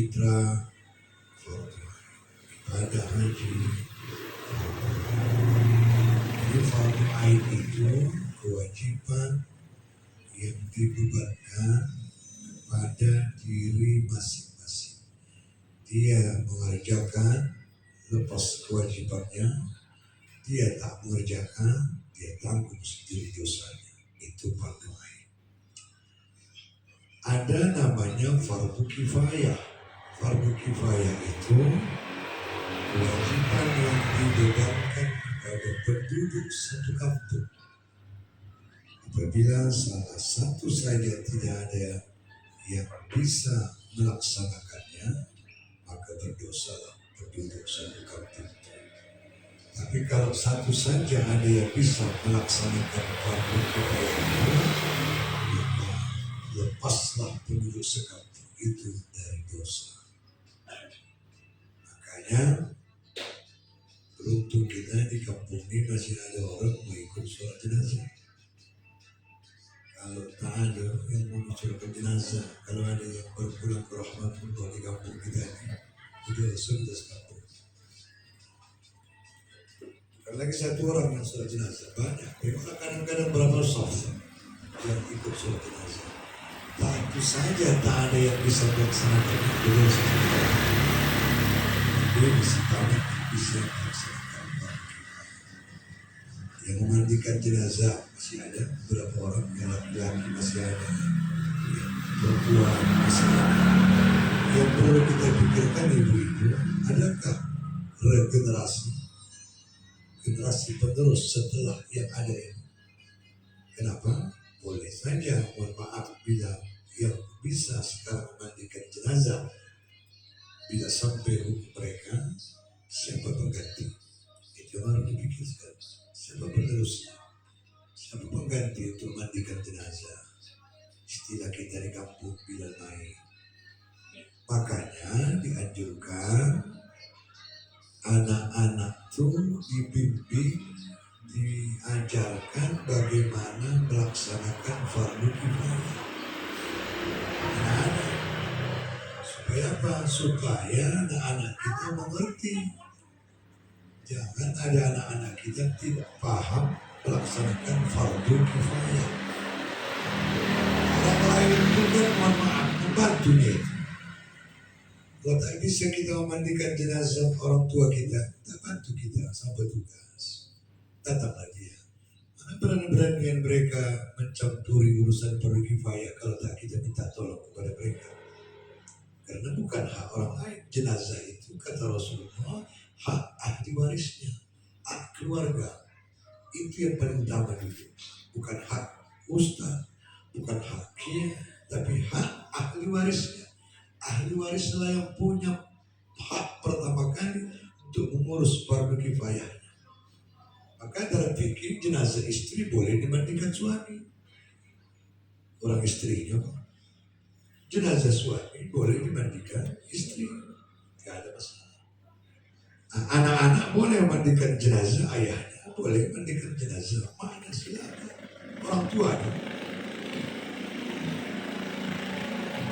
fitrah, ibadah haji. Jadi fardu ain itu kewajiban yang dibebankan pada diri masing-masing. Dia mengerjakan lepas kewajibannya, dia tak mengerjakan, dia tanggung sendiri dosanya. Itu fardu ain. Ada namanya fardu kifayah. Fardu kifayah itu kewajiban yang dibebankan kepada penduduk satu kampung. Apabila salah satu saja tidak ada yang bisa melaksanakannya, maka berdosalah penduduk satu kampung. Tapi kalau satu saja ada yang bisa melaksanakan fardu kifayah itu, maka lepaslah penduduk sekampung itu dari dosa. Makanya beruntung kita di kampung ini masih ada orang mau ikut sholat jenazah. Kalau tak ada yang mau mencoba jenazah, kalau ada yang berpulang ke rahmatullah di kampung kita ini, sudah sudah sekampung. Bukan lagi satu orang yang sholat jenazah, banyak. Memang kadang-kadang berapa saf yang ikut sholat jenazah. Tentu saja tak ada yang bisa melaksanakan itu. Dia masih banyak bisa melaksanakan. Yang memandikan jenazah masih ada beberapa orang, yang laki-laki masih ada, yang perempuan masih ada. Yang perlu kita pikirkan ibu-ibu, adakah generasi penerus setelah yang ada ini? Kenapa? Boleh saja, mohon maaf, bila yang bisa sekarang memandikan jenazah, bila sampai hukum mereka, siapa pengganti? Itu harus dipikirkan. Siapa penerusnya? Siapa pengganti untuk memandikan jenazah? Istilah kita di kampung bila naik. Makanya dianjurkan anak-anak tuh dibimbing, diajarkan bagaimana melaksanakan fardu kifayah. Anak-anak, supaya apa? Supaya anak-anak kita mengerti. Jangan ada anak-anak kita tidak paham melaksanakan fardu kifayah. Orang lain juga mohon maaf membantunya. Kalau tak bisa kita memandikan jenazah orang tua kita, tak bantu kita sampai tugas. Datanglah dia. Mana berani-beranian mereka mencampuri urusan fardu kifayah kalau tak kita minta tolong kepada mereka. Karena bukan hak orang lain. Jenazah itu kata Rasulullah, hak ahli warisnya, hak keluarga. Itu yang paling utama dulu. Bukan hak ustaz, bukan hak kiai, tapi hak ahli warisnya. Ahli warislah yang punya hak pertama kali untuk mengurus fardu kifayah. Maka dalam fikih jenazah istri boleh dimandikan suami. Orang istrinya, jenazah suami boleh dimandikan istri. Tidak ada masalah. Nah, anak-anak boleh memandikan jenazah ayahnya, boleh memandikan jenazah mana silakan. Orang tua ada.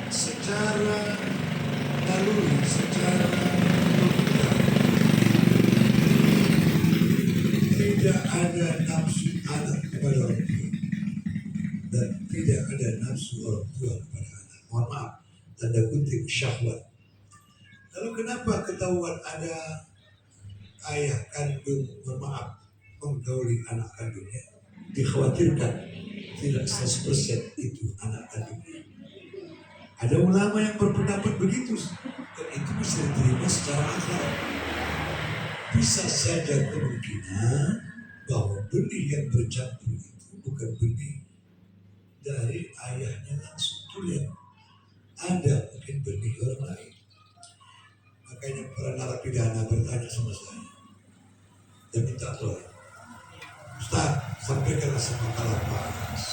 Secara naluri, secara logika, tidak ada nafsu anak kepada orang tua dan tidak ada nafsu orang tua kepada anak. Mohon maaf, tanda kutip syahwat. Lalu kenapa ketahuan ada ayah kandung, mohon maaf, menggauli anak kandungnya? Dikhawatirkan tidak 100% itu anak kandungnya. Ada ulama yang berpendapat begitu, dan itu bisa diterima secara akal. Bisa saja kemungkinan bahwa benih yang bercampur itu bukan benih dari ayahnya langsung tulen. Ada mungkin benih orang lain. Makanya para narapidana bertanya sama saya dan minta tolong, Ustaz, sampaikanlah sama Kalapas,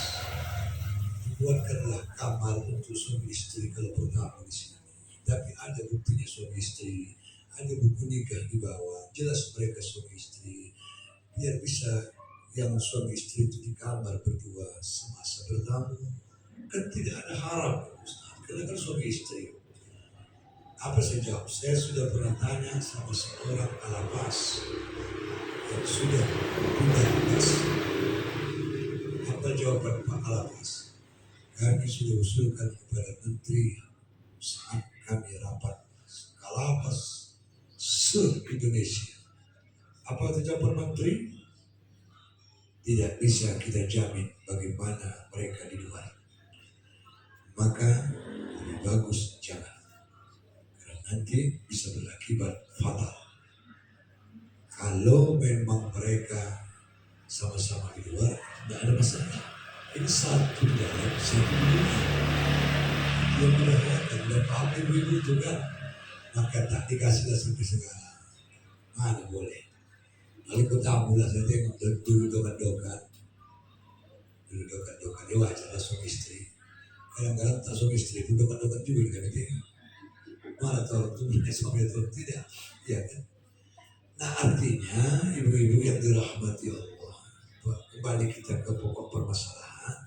buatkanlah kamar untuk suami istri kalau pertama di sini. Tapi ada buktinya suami istri, ada buku nikah di bawah, jelas mereka suami istri. Biar bisa yang suami istri itu di kamar berdua semasa bertamu, kan tidak ada haram, Ustaz, karena kan suami istri. Apa saya jawab? Saya sudah pernah tanya sama seorang alapas yang sudah pindah atas. Apa jawaban Pak Alapas? Kami sudah usulkan kepada Menteri saat kami rapat Kalapas se-Indonesia. Apa itu jawaban Menteri? Tidak bisa kita jamin bagaimana mereka di luar. Maka lebih bagus jangan. Karena nanti bisa berakibat fatal. Kalau memang mereka sama-sama di luar, tidak ada masalah. Ini satu dalam satu dunia. Yang merayakan dan paham ibu-ibu itu kan, maka tak dikasih sampai segala. Mana boleh. Lalu ketamu lah saya tengok dulu dokan-dokan. Ya wajar lah suami istri. Kadang-kadang tak suami istri pun dokan-dokan juga kan itu. Mana tahu itu suami atau tidak. Ya kan. Nah artinya ibu-ibu yang dirahmati Allah, kembali kita ke pokok permasalahan.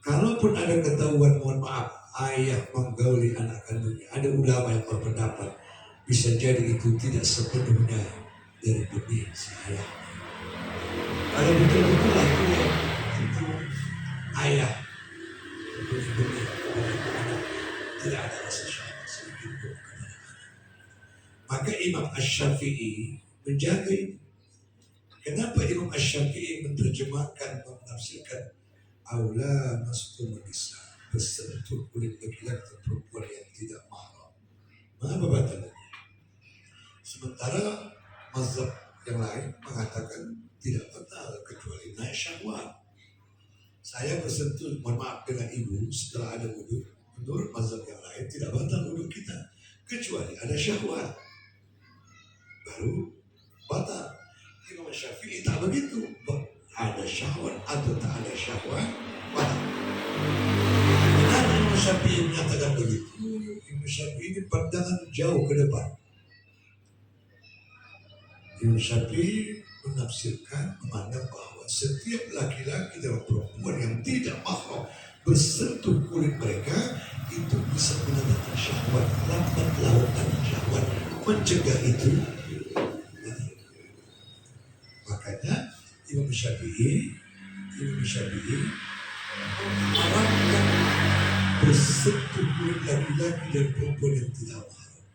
Kalaupun ada ketahuan, mohon maaf, ayah menggauli anak kandungnya, ada ulama yang berpendapat bisa jadi itu tidak sepenuhnya dari benih si ayah. Kalau betul-betul itu ayah benih tidak ada rasa syahwat sedikit pun. Maka Imam Asy-Syafi'i menjaga ini. Kenapa Imam Asy-Syafi'i menerjemahkan, menafsirkan aula masukul nisa, bersentuh kulit laki-laki dan perempuan yang tidak mahram? Apa batalnya? Sementara mazhab yang lain mengatakan tidak batal kecuali naik syahwat. Saya bersentuh, mohon maaf, dengan ibu setelah ada wudhu. Menurut mazhab yang lain tidak batal wudhu kita kecuali ada syahwat, baru batal. Imam Syafi'i tak begitu. Ada syahwat atau tak ada syahwat, batal. Kenapa Imam Syafi'i menyatakan begitu? Imam Syafi'i ini pandangan jauh ke depan. Imam Syafi'i menafsirkan, memandang bahwa setiap laki-laki dan perempuan yang tidak mahram bersentuh kulit mereka itu bisa mendatangkan syahwat, lambat laun syahwat, mencegah itu. Makanya Imam Syafi'i mengharamkan bersentuh kulit laki-laki dan perempuan yang tidak mahram.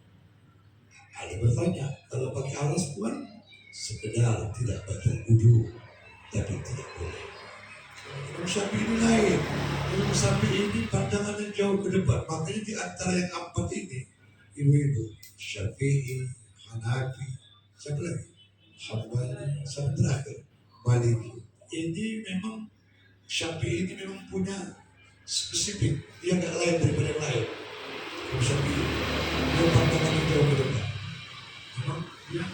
Ada bertanya, kalau pakai alas puan sekedar tidak batal wudu, tapi tidak boleh. Imam Syafi'i ini lain. Imam Syafi'i ini pandangan yang jauh ke depan. Makanya di antara yang empat ini, ibu-ibu Syafi'i, Hanafi, siapa lagi? Hambali, sampai terakhir Maliki. Ini memang Syafi'i ini memang punya spesifik, dia nggak lain daripada yang lain. Imam Syafi'i, dia pandangan yang jauh ke depan. Memang dia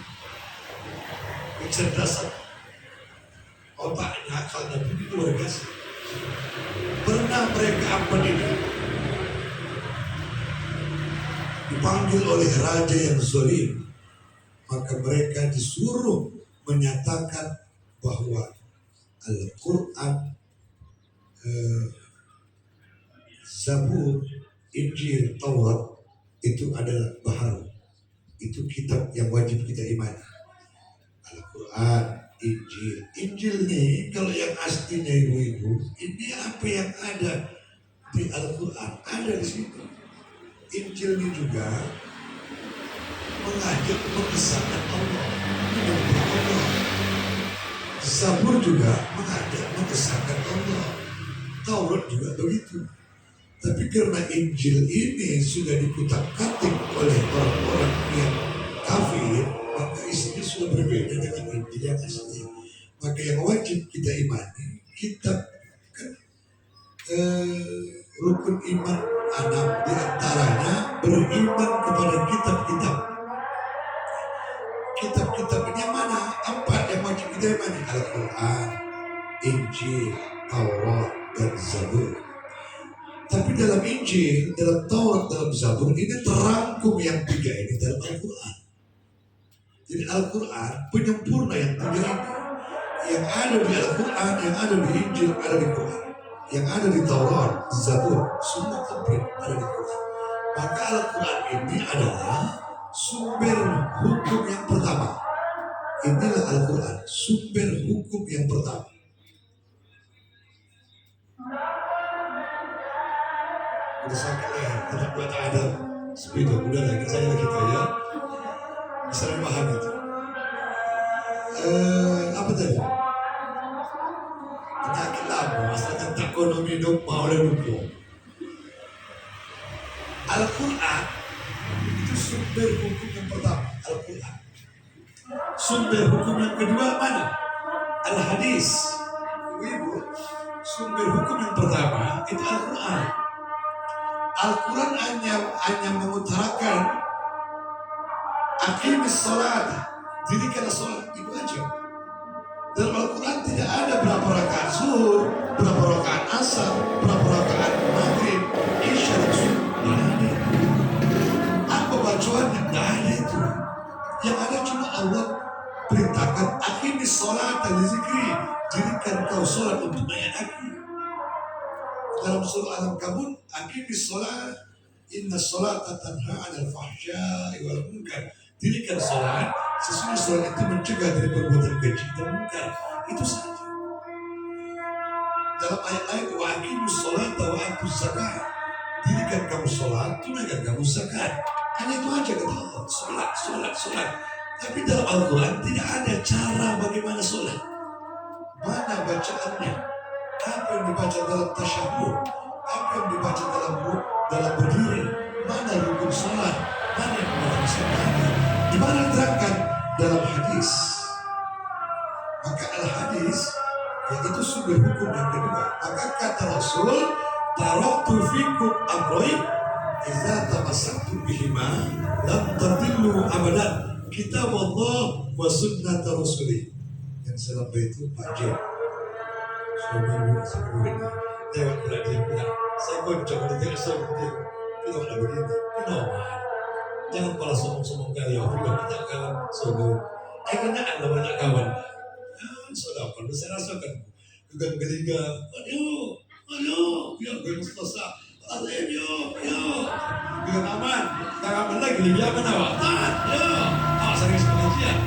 kecerdasan otaknya, akalnya begitu luar biasa. Pernah mereka apa ini dipanggil oleh raja yang zalim, maka mereka disuruh menyatakan bahwa Al-Quran, Zabur, Injil, Taurat itu adalah baharu. Itu kitab yang wajib kita imani. Al-Quran, Injil nih, kalau yang aslinya ibu-ibu, ini apa yang ada di Al-Quran, ada di situ. Injil ini juga mengajak mengesahkan Allah, menyembah Allah. Zabur juga mengajak mengesahkan Allah. Taurat juga begitu. Tapi karena Injil ini sudah dikutak-katik oleh orang-orang yang kafir, maka isinya sudah berbeda dengan Injil yang asli. Maka yang wajib kita imani, kitab kan, rukun iman 6 diantaranya beriman kepada kitab-kitab. Kitab-kitab ini yang mana? 4 yang wajib kita imani: Al-Quran, Injil, Taurat, dan Zabur. Tapi dalam Injil, dalam Taurat, dalam Zabur ini terangkum yang 3 ini dalam Al-Quran. Jadi Al-Quran penyempurna yang 3 ini. Yang ada di Al-Quran, yang ada di Injil, ada di Quran. yang ada di Taurat, di Zabur, semua komplit ada di Quran. Maka Al-Quran ini adalah sumber hukum yang pertama. Inilah Al-Quran, sumber hukum yang pertama. Udah sakit ya, tetap buat ada sepeda, udah lagi saya lagi kaya, bisa dipahami itu. Apa tadi? Penyakit lama, masalah ekonomi hidup mau oleh hukum. Al-Quran itu sumber hukum yang pertama, Al-Quran. Sumber hukum yang kedua mana? Al-Hadis. Ibu, sumber hukum yang pertama itu Al-Quran. Al-Quran hanya mengutarakan aqimis salat, dirikanlah salat, itu aja. Dalam Al-Quran tidak ada berapa rakaat zuhur, berapa rakaat asar, berapa rakaat maghrib, isya dan subuh. Tidak ada. Apa bacaannya? Tidak ada itu. Yang ada cuma Allah perintahkan aqimis salat dan zikri, dirikan kau salat untuk ayat aku. Dalam surah Al-Ankabut, aqimis salat, inna salata tanha 'anil fahsya'i wal munkar. Dirikan salat, sesungguhnya salat itu mencegah dari perbuatan keji dan munkar. Itu saja. Dalam ayat lain, wa aqimus salata wa atuz zakat. Dirikan kamu salat, tunaikan kamu zakat. Hanya itu aja kata Allah, salat. Tapi dalam Al-Quran tidak ada cara bagaimana salat. Mana bacaannya? Apa yang dibaca dalam tasyahud? Apa yang dibaca dalam berdiri? Mana rukun salat? Mana yang membaca salat? Di mana diterangkan? Dalam hadis. Maka al-hadis yaitu sumber hukum yang kedua. Maka kata Rasul, taraktu fikum amroin idza tamassaktum bihima lam tadillu abadan. Kitab Allah wa sunnat Rasulih. Yang selama itu Pak J. Suami ini lewat bulan dia bilang, saya goncang ada tidak suami dia. Kita tidak begini, kenapa? Jangan pala sombong-sombong kalian. Kita kawan suami. Kenaan lah banyak kawan. Saudara, kalau saya rasakan gegan-geliga, aduh, ya gue selesai. Aduh, ya aman. Tangan lagi lebih aman awak. Sering pengajian,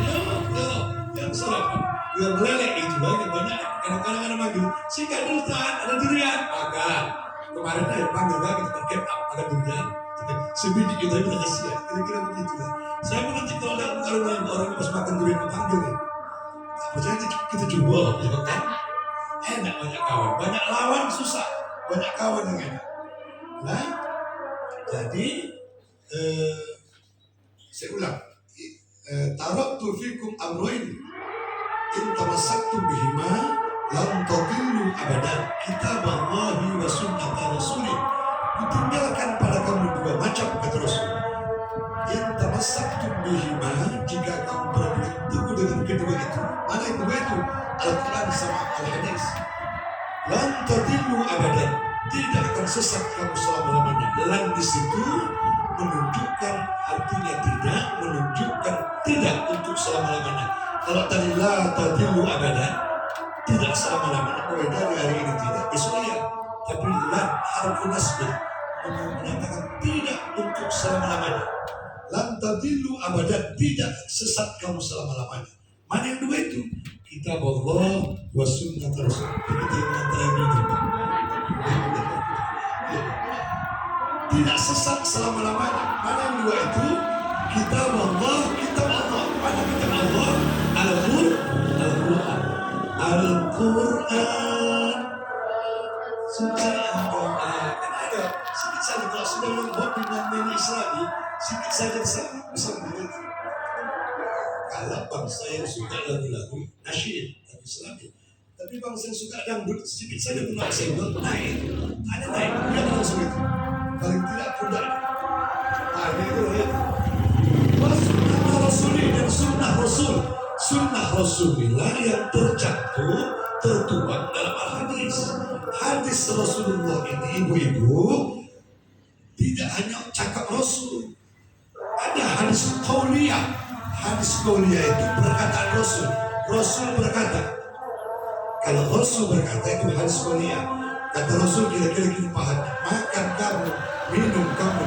yang salah, yang meleleh itu lagi banyak. Kadang-kadang ada manggil, singkat dulu ada durian. Maka kemarin ada panggil lagi tempat camp up, ada durian. Sebiji kita itu kasihan, kira-kira begitu lah. Saya menanti kalau ada orang pas makan durian panggil nih. Percaya kita coba, ya kan? Enak banyak kawan, banyak lawan susah, banyak kawan yang enak. Nah, jadi saya ulang. Taraktu fikum amroin in tamassaktum bihima lam tadillu abadan. Kitab Allah wa sunnat Rasulih. Kutinggalkan pada kamu dua macam kata Rasul. In tamassaktum bihima, jika kamu berpegang teguh dengan kedua itu. Mana yang kedua itu? Al-Quran sama Al-Hadis. Lam tadillu abadan. Tidak akan sesat kamu selama-lamanya. Lan di situ menunjukkan artinya tidak, menunjukkan tidak untuk selama-lamanya. Kalau tadi la tadillu abadan, tidak selama-lamanya, mulai dari hari ini tidak, besok ya. Tapi lan harfu nasbih menyatakan tidak untuk selama-lamanya. Lan tadillu abadan, tidak sesat kamu selama-lamanya. Mana yang dua itu? Kitab Allah wa sunnat Rasul. Kita antara ini. Tidak sesat selama-lamanya. Mana yang dua itu? Kitab Allah. Mana kitab Allah? Al-Quran. Sudah ada. Sedikit saja kalau sudah membuat dengan Islami, sedikit saja bisa begitu. Kalau bangsa yang suka lagu-lagu nasyid Islami, tapi bangsa yang suka dangdut sedikit saja pun senggol naik, dia langsung itu. Paling tidak pun ada itu ya. Sunnah Rasulullah dan sunnah Rasulullah yang tertuang dalam Al-Hadis. Hadis Rasulullah ini ibu-ibu tidak hanya cakap Rasul, ada hadis qauliyah. Hadis qauliyah itu perkataan Rasul. Rasul berkata. Kalau Rasul berkata itu hadis qauliyah. Kata Rasul kira-kira kita paham, makan kamu, minum kamu